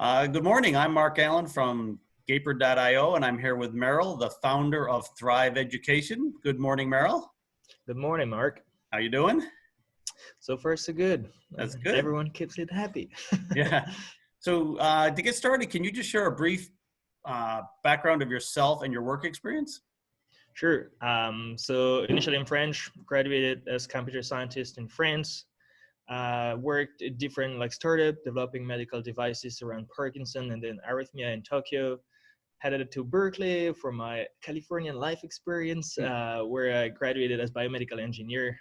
Good morning. I'm Mark Allen from Gaper.io, and I'm here with Meryl, the founder of Thrive Education. Good morning, Meryl. Good morning, Mark. How you doing? So far, so good. That's good. Everyone keeps it happy. Yeah. So to get started, can you just share a brief background of yourself and your work experience? Sure. So initially in French, graduated as computer scientist in France. Worked at different startup developing medical devices around Parkinson and then arrhythmia in Tokyo. Headed to Berkeley for my Californian life experience, where I graduated as biomedical engineer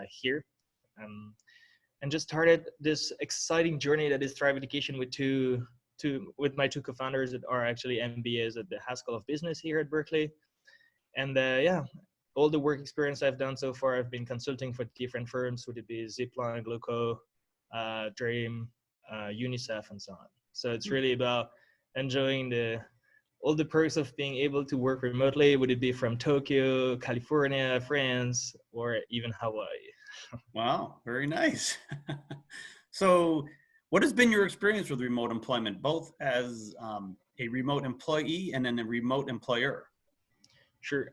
here. And just started this exciting journey that is Thrive Education with my two co-founders that are actually MBAs at the Haskell of Business here at Berkeley. And all the work experience I've done so far, I've been consulting for different firms, would it be Zipline, Gloco, Dream, UNICEF, and so on. So it's really about enjoying all the perks of being able to work remotely, would it be from Tokyo, California, France, or even Hawaii. Wow, very nice. So what has been your experience with remote employment, both as a remote employee and then a remote employer? Sure.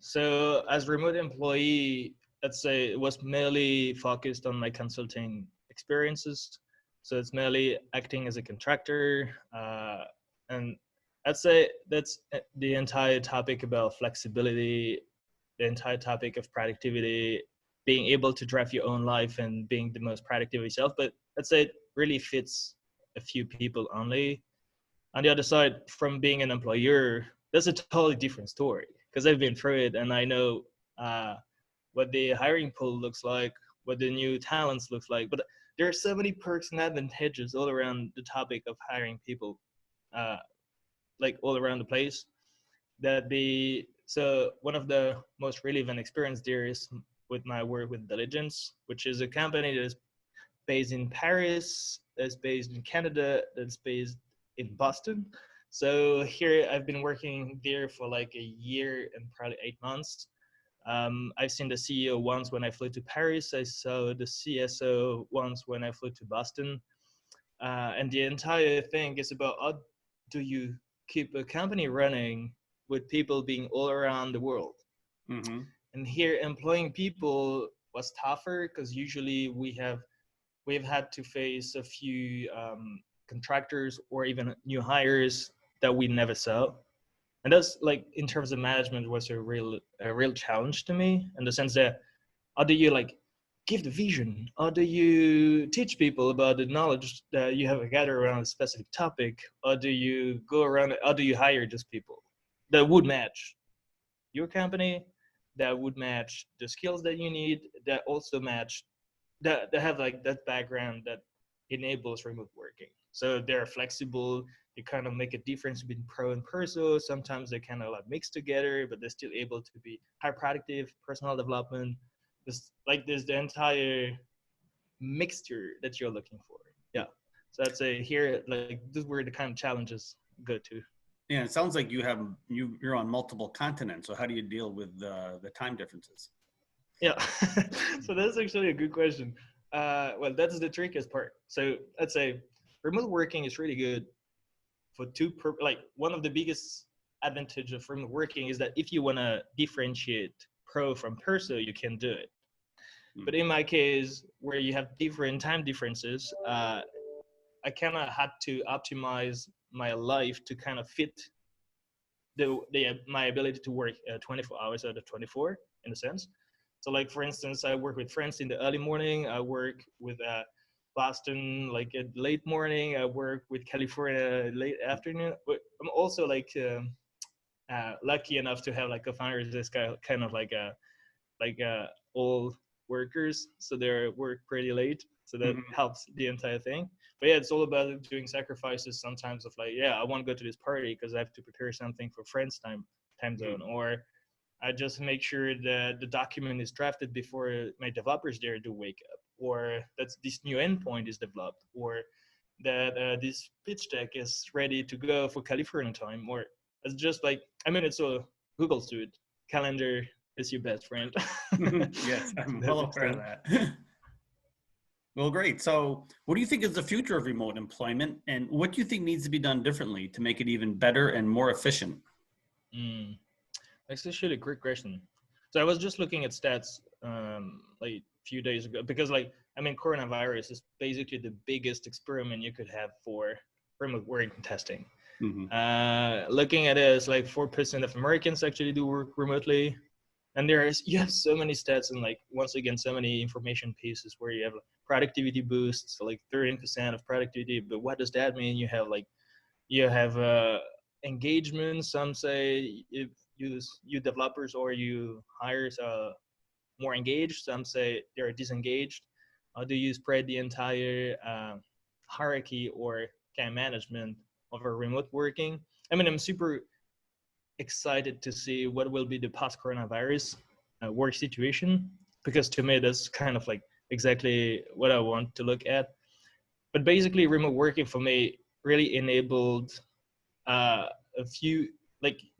So as remote employee, let's say it was mainly focused on my consulting experiences. So it's mainly acting as a contractor. And I'd say that's the entire topic about flexibility, the entire topic of productivity, being able to drive your own life and being the most productive yourself. But I'd say it really fits a few people only. On the other side, from being an employer, that's a totally different story because I've been through it and I know what the hiring pool looks like, what the new talents looks like. But there are so many perks and advantages all around the topic of hiring people, all around the place. So one of the most relevant experience there is with my work with Diligence, which is a company that is based in Paris, that's based in Canada, that's based in Boston. So here I've been working there for like a year and probably 8 months. I've seen the CEO once when I flew to Paris. I saw the CSO once when I flew to Boston. And the entire thing is about how do you keep a company running with people being all around the world. Mm-hmm. And here employing people was tougher because usually we've had to face a few contractors or even new hires that we never saw. And that's in terms of management was a real challenge to me in the sense that how do you give the vision? How do you teach people about the knowledge that you have gathered around a specific topic? How do you go around it? How do you hire those people that would match your company, that would match the skills that you need, that also match that have that background that enables remote working. So they're flexible. They kind of make a difference between pro and perso. Sometimes they kind of mix together, but they're still able to be high productive, personal development. There's the entire mixture that you're looking for. Yeah. So I'd say here, this is where the kind of challenges go to. Yeah, it sounds like you're on multiple continents. So how do you deal with the time differences? Yeah, so that's actually a good question. Well, that's the trickiest part. So I'd say remote working is really good for one of the biggest advantage of remote working is that if you want to differentiate pro from perso, you can do it. But in my case, where you have different time differences, I kind of had to optimize my life to kind of fit my ability to work 24 hours out of 24 in a sense. So for instance, I work with friends in the early morning. I work with Boston at late morning. I work with California late afternoon. But I'm also lucky enough to have co-founders this kind of all workers, so they work pretty late, so that helps the entire thing. But yeah, it's all about doing sacrifices sometimes of I want to go to this party because I have to prepare something for friends time zone, or I just make sure that the document is drafted before my developers there do wake up, or that this new endpoint is developed, or that this pitch deck is ready to go for California time, or it's just it's a Google Suite. Calendar is your best friend. Yes, I'm well aware of that. Well, great. So, what do you think is the future of remote employment, and what do you think needs to be done differently to make it even better and more efficient? Mm, that's actually a great question. So I was just looking at stats like a few days ago because coronavirus is basically the biggest experiment you could have for remote work testing. Hmm. Looking at it, it's like 4% of Americans actually do work remotely. And you have so many stats and like, once again, so many information pieces where you have like, productivity boosts, so like 13% of productivity. But what does that mean? You have engagement. Some say if you developers or you hires more engaged. Some say they're disengaged. Do you spread the entire hierarchy or kind of management of a remote working? I'm super excited to see what will be the post-coronavirus work situation, because to me that's kind of like exactly what I want to look at. But basically, remote working for me really enabled uh, a few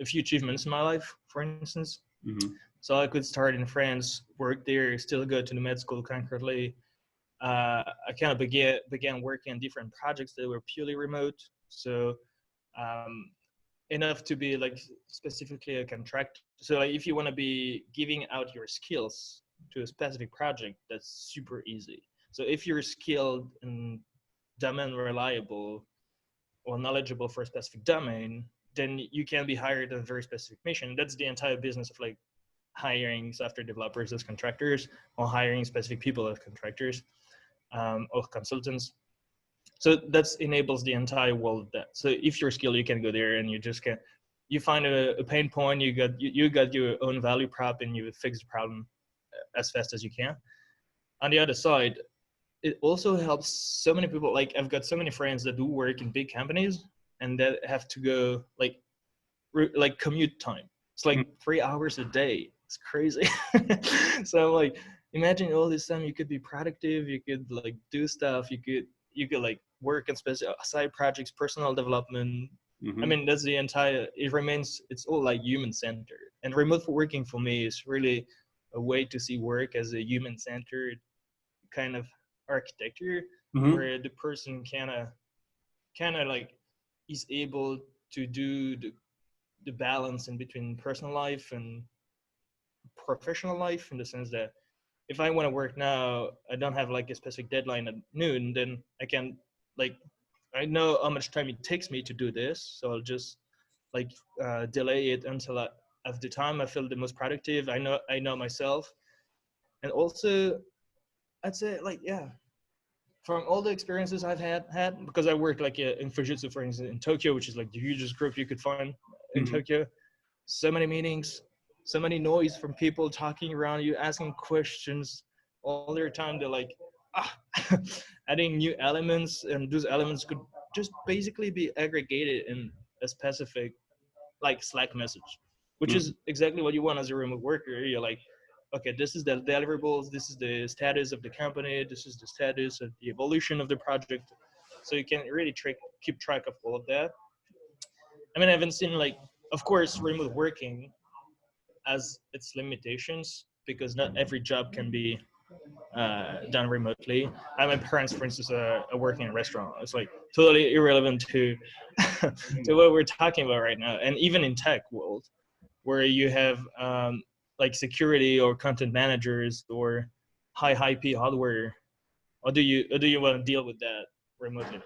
achievements in my life. For instance, Hmm. so I could start in France, work there, still go to the med school concurrently. I kind of began working on different projects that were purely remote. So um, enough to be like specifically a contract. So like if you want to be giving out your skills to a specific project, that's super easy. So if you're skilled and domain reliable or knowledgeable for a specific domain, then you can be hired on a very specific mission. That's the entire business of like hiring software developers as contractors or hiring specific people as contractors or consultants. So that enables the entire world of that. So if you're skilled, you can go there and you just can, you find a pain point, you got your own value prop, and you fix the problem as fast as you can. On the other side, it also helps so many people. Like I've got so many friends that do work in big companies and that have to go like commute time. It's like 3 hours a day. It's crazy. So I'm like, imagine all this time you could be productive, you could like do stuff, you could like work on specific side projects, personal development. Hmm. That's the entire, it remains, it's all like human centered. And remote working for me is really a way to see work as a human centered kind of architecture, Hmm. where the person kind of like is able to do the balance in between personal life and professional life, in the sense that if I want to work now, I don't have like a specific deadline at noon, then I can like, I know how much time it takes me to do this, so I'll just like delay it until at the time I feel the most productive. I know myself. And also I'd say like, yeah, from all the experiences I've had, because I worked like in Fujitsu, for instance, in Tokyo, which is like the hugest group you could find in Hmm. Tokyo. So many meetings, so many noise from people talking around you, asking questions all their time. They're like, ah, adding new elements, and those elements could just basically be aggregated in a specific like Slack message, which is exactly what you want as a remote worker. You're like, okay, this is the deliverables, this is the status of the company, this is the status of the evolution of the project. So you can really keep track of all of that. I haven't seen like, of course, remote working has its limitations because not every job can be done remotely. My parents, for instance, are working in a restaurant. It's like totally irrelevant to to what we're talking about right now. And even in tech world, where you have like security or content managers or high IP hardware, or do you want to deal with that remotely?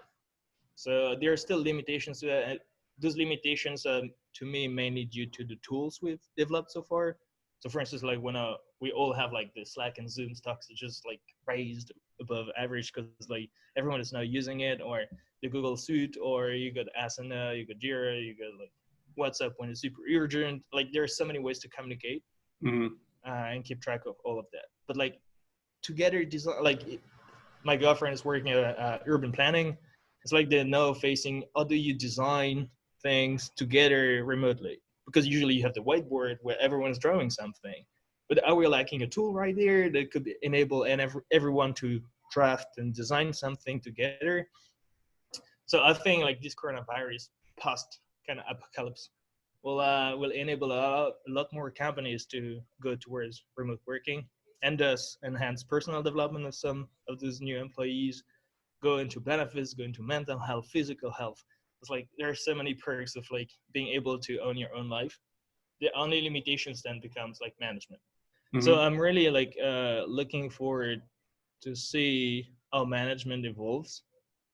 So there are still limitations to that. And those limitations, to me, mainly due to the tools we've developed so far. So, for instance, like when we all have like the Slack and Zoom stocks, it's just like raised above average because like everyone is now using it, or the Google Suite, or you got Asana, you got Jira, you got like WhatsApp when it's super urgent. Like there are so many ways to communicate Hmm. and keep track of all of that. But like together, design, like my girlfriend is working at urban planning. It's like the now facing, how do you design things together remotely? Because usually you have the whiteboard where everyone's drawing something, but are we lacking a tool right there that could enable everyone to draft and design something together? So I think like this coronavirus post kind of apocalypse will enable a lot more companies to go towards remote working. and thus enhance personal development of some of those new employees, go into benefits, go into mental health, physical health. It's like there are so many perks of like being able to own your own life. The only limitations then becomes like management. So Hmm. I'm really like looking forward to see how management evolves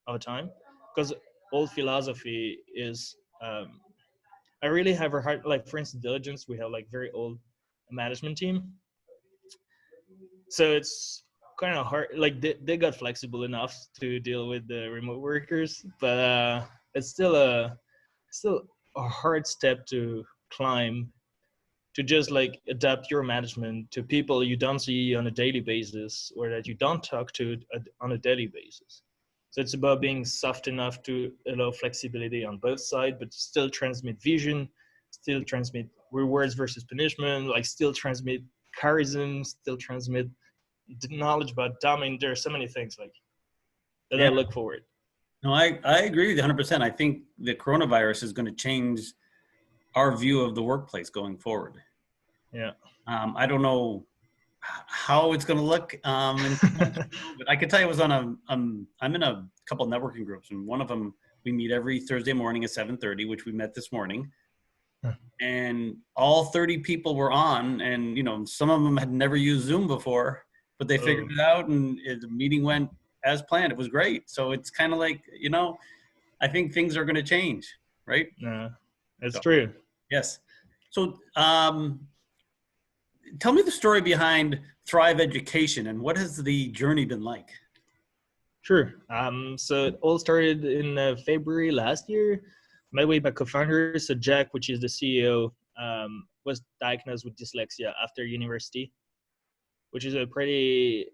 over time, because old philosophy is I really have a hard, like for instance diligence, we have like very old management team, so it's kind of hard, like they got flexible enough to deal with the remote workers, but it's still a hard step to climb, to just like adapt your management to people you don't see on a daily basis or that you don't talk to on a daily basis. So it's about being soft enough to allow flexibility on both sides, but still transmit vision, still transmit rewards versus punishment, like still transmit charisma, still transmit the knowledge about dumb. There are so many things like that I Yeah. look forward. No, I agree with you 100%. I think the coronavirus is going to change our view of the workplace going forward. Yeah. I don't know how it's going to look in 2 months, but I can tell you, I was on I'm in a couple networking groups, and one of them we meet every Thursday morning at 7:30, which we met this morning, and all 30 people were on, and some of them had never used Zoom before, but they figured Oh, it out, and the meeting went as planned. It was great. So it's kind of like, I think things are going to change, right? no, that's So true. yes. So tell me the story behind Thrive Education, and what has the journey been like? Sure. So it all started in February last year. By the way, my co-founder, so Jack, which is the CEO, was diagnosed with dyslexia after university, which is a pretty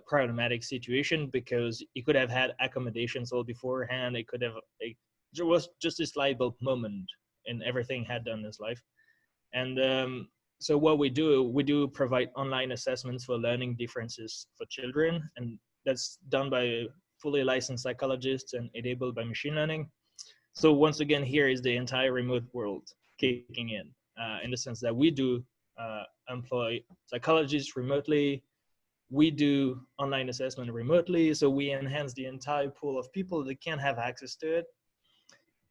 problematic situation because he could have had accommodations all beforehand. It could have, like, there was just this light bulb moment in everything had done in his life. And so what we do provide online assessments for learning differences for children, and that's done by fully licensed psychologists and enabled by machine learning. So once again, here is the entire remote world kicking in the sense that we do employ psychologists remotely. We do online assessment remotely, so we enhance the entire pool of people that can have access to it.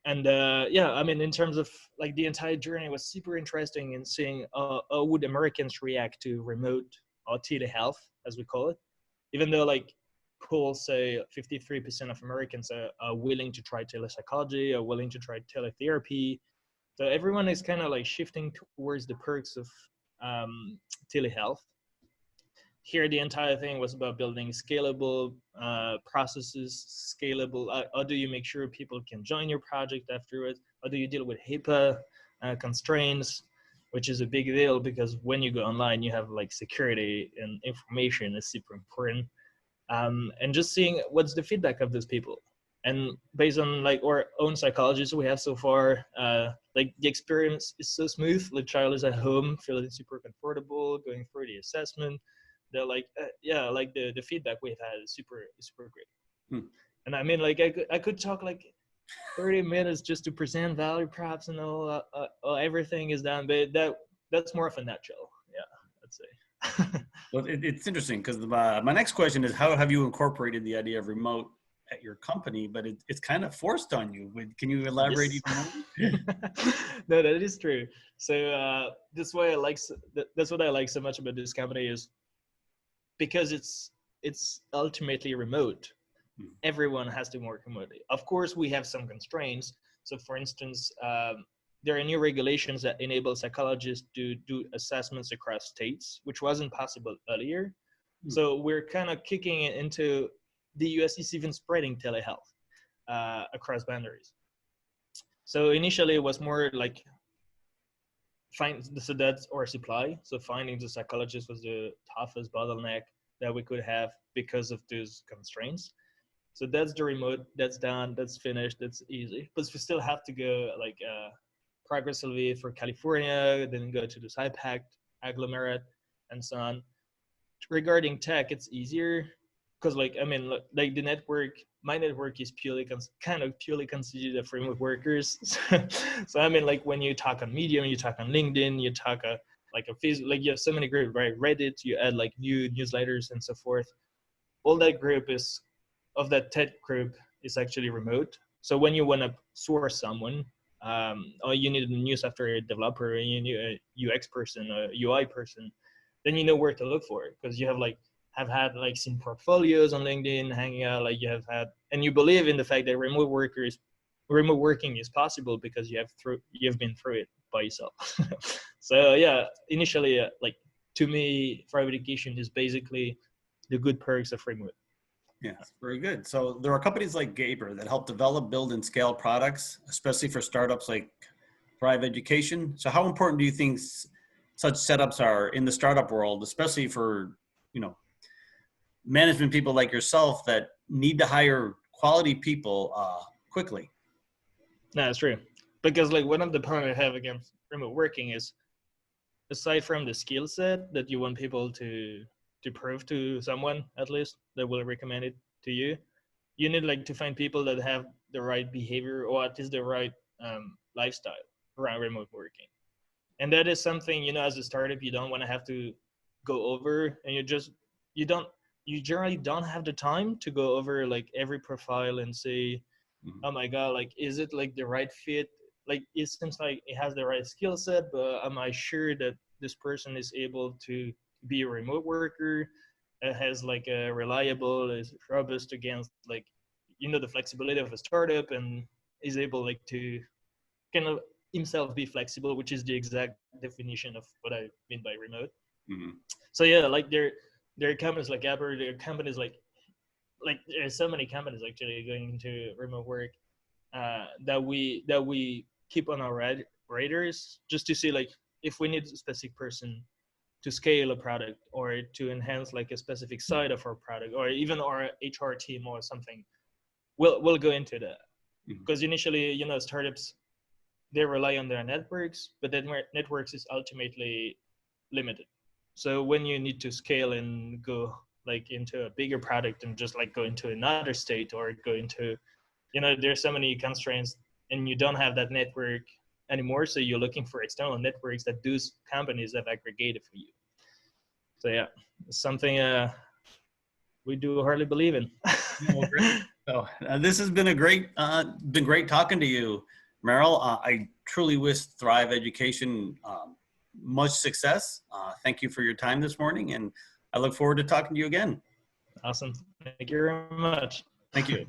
And yeah, I mean, in terms of like the entire journey was super interesting in seeing how would Americans react to remote or telehealth, as we call it, even though like polls say 53% of Americans are willing to try telepsychology, are willing to try teletherapy. So everyone is kind of like shifting towards the perks of telehealth. Here the entire thing was about building scalable processes, scalable, how do you make sure people can join your project afterwards, how do you deal with HIPAA constraints, which is a big deal because when you go online you have like security and information is super important. And just seeing what's the feedback of those people, and based on like our own psychologists we have so far, like the experience is so smooth, the child is at home feeling super comfortable going through the assessment. They're like yeah, like the feedback we've had is super great. Hmm. And I mean like I could talk like 30 minutes just to present value props and all everything is done, but that's more of a nutshell, yeah, I'd say. Well, it's interesting because my next question is, how have you incorporated the idea of remote at your company? But it's kind of forced on you. Can you elaborate Yes. even more? No, that is true. So that's why that's what I like so much about this company is because it's ultimately remote. Hmm. Everyone has to work remotely. Of course, we have some constraints. So, for instance, there are new regulations that enable psychologists to do assessments across states, which wasn't possible earlier. Hmm. So we're kind of kicking it into the US is even spreading telehealth across boundaries. So initially it was more like so that's our supply. So finding the psychologist was the toughest bottleneck that we could have because of those constraints. So that's the remote, that's done, that's finished, that's easy. But we still have to go like progressively for California, then go to the SciPact agglomerate and so on. Regarding tech, it's easier because like I mean like the network, my network is kind of purely constituted of remote workers. So I mean like when you talk on Medium, you talk on LinkedIn, you talk like like you have so many groups, right? Reddit, you add like new newsletters and so forth. All that group is of that tech group is actually remote. So when you want to source someone, or you need a new software developer, and you need a UX person, a UI person, then you know where to look for it, because you have had like seen portfolios on LinkedIn, hanging out, like you have had, and you believe in the fact that remote working is possible because you've been through it by yourself. So yeah, initially, like to me, private education is basically the good perks of remote. Yes, very good. So there are companies like Gaber that help develop, build, and scale products, especially for startups like Thrive Education. So how important do you think such setups are in the startup world, especially for, you know, management people like yourself that need to hire quality people quickly? No, that's true. Because like one of the problems I have against remote working is, aside from the skill set that you want people to prove to someone at least that will recommend it to you, you need like to find people that have the right behavior, or at least the right lifestyle around remote working. And that is something, as a startup, you don't want to have to go over, and you generally don't have the time to go over like every profile and say, Mhm. oh my god, like is it like the right fit, like it seems like it has the right skill set, but am I sure that this person is able to be a remote worker, has like a reliable, is robust against like the flexibility of a startup, and is able like to kind of himself be flexible, which is the exact definition of what I mean by remote. Mhm. So yeah, like there are companies like Apple, there are companies like there's so many companies actually going into remote work, that we keep on our radars, just to see like if we need a specific person to scale a product, or to enhance like a specific side of our product, or even our HR team or something. We'll go into that, Mhm. because initially, startups, they rely on their networks, but then networks is ultimately limited. So when you need to scale and go like into a bigger product, and just like go into another state, or go into, there's so many constraints, and you don't have that network anymore. So you're looking for external networks that those companies have aggregated for you. So yeah, it's something we do hardly believe in. Yeah, well, great. So this has been been great talking to you, Meryl. I truly wish Thrive Education much success. Thank you for your time this morning, and I look forward to talking to you again. Awesome. Thank you very much. Thank you.